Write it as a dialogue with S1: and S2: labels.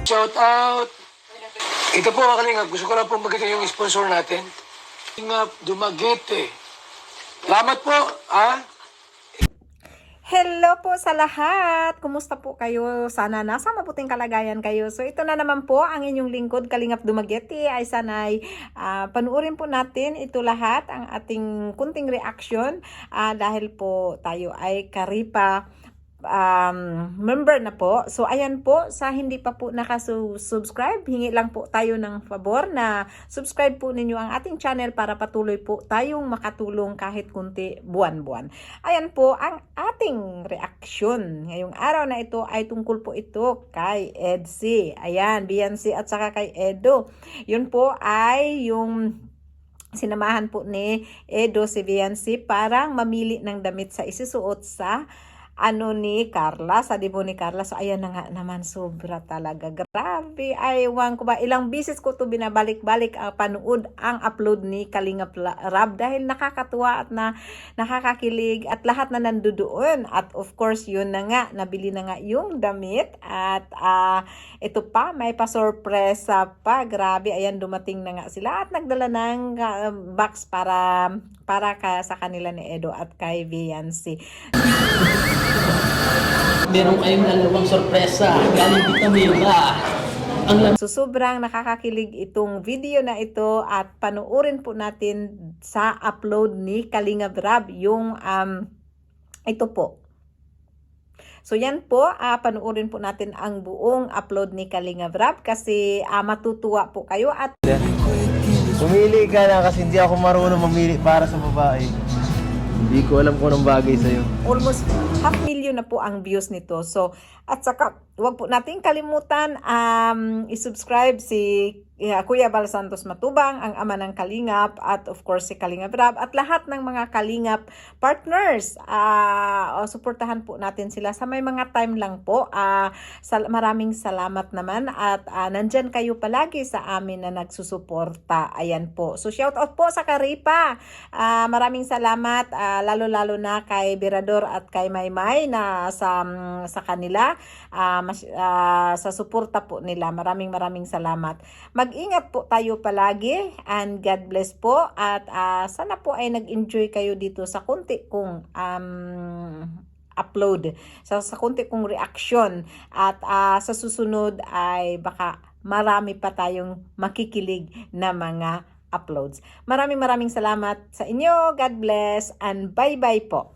S1: Shout out! Ito po mga kalingap, gusto ko lang po magkita yung sponsor natin. Kalingap Dumaguete. Salamat po, ha?
S2: Hello po sa lahat! Kumusta po kayo? Sana nasa mabuting kalagayan kayo. So ito na naman po ang inyong lingkod, Kalingap Dumaguete. Ay sana'y panuorin po natin ito lahat, ang ating kunting reaction. Dahil po tayo ay Karipa member na po. So ayan po, sa hindi pa po nakasubscribe, hingi lang po tayo ng pabor na subscribe po ninyo ang ating channel para patuloy po tayong makatulong kahit kunti buwan-buwan. Ayan po ang ating reaksyon. Ngayong araw na ito ay tungkol po ito kay Edsy. Ayan, Biancy at saka kay Edo. Yun po ay yung sinamahan po ni Edo si Biancy para mamili ng damit sa isusuot sa ni Carla, sa debo ni Carla. So ayan na nga naman, sobra talaga, grabe, aywan ko ba, ilang bisis ko to binabalik-balik panood ang upload ni Kalingap Rab dahil nakakatuwa at nakakakilig at lahat na nandoon. At of course yun na nga, nabili na nga yung damit at ito pa, may pa-sorpresa pa, grabe, ayan, dumating na nga sila at nagdala ng box para sa kanila ni Edo at kay Biancy.
S3: Meron kayong dalawang sorpresa galing dito Mila.
S2: So sobrang nakakakilig itong video na ito at panuorin po natin sa upload ni Kalingap Rab yung ito po. So yan po, panuorin po natin ang buong upload ni Kalingap Rab kasi matutuwa po kayo at
S4: Pumili ka na kasi hindi ako marunong mamili para sa babae. Hindi ko alam kung anong bagay sa'yo.
S2: almost 500,000 na po ang views nito. So, at saka, huwag po natin kalimutan isubscribe si Kuya Bal Santos Matubang, ang ama ng Kalingap, at of course si Kalingap Rab, at lahat ng mga Kalingap partners. Suportahan po natin sila sa may mga time lang po. Maraming salamat naman at nandyan kayo palagi sa amin na nagsusuporta. Ayan po. So shout out po sa Karipa. Maraming salamat lalo-lalo na kay Birador at kay Maymay na sa kanila sa suporta po nila. Maraming salamat. Mag-ingat po tayo palagi and God bless po at sana po ay nag-enjoy kayo dito sa kunti kong upload, sa kunti kong reaction at sa susunod ay baka marami pa tayong makikilig na mga uploads. Maraming salamat sa inyo. God bless and bye-bye po.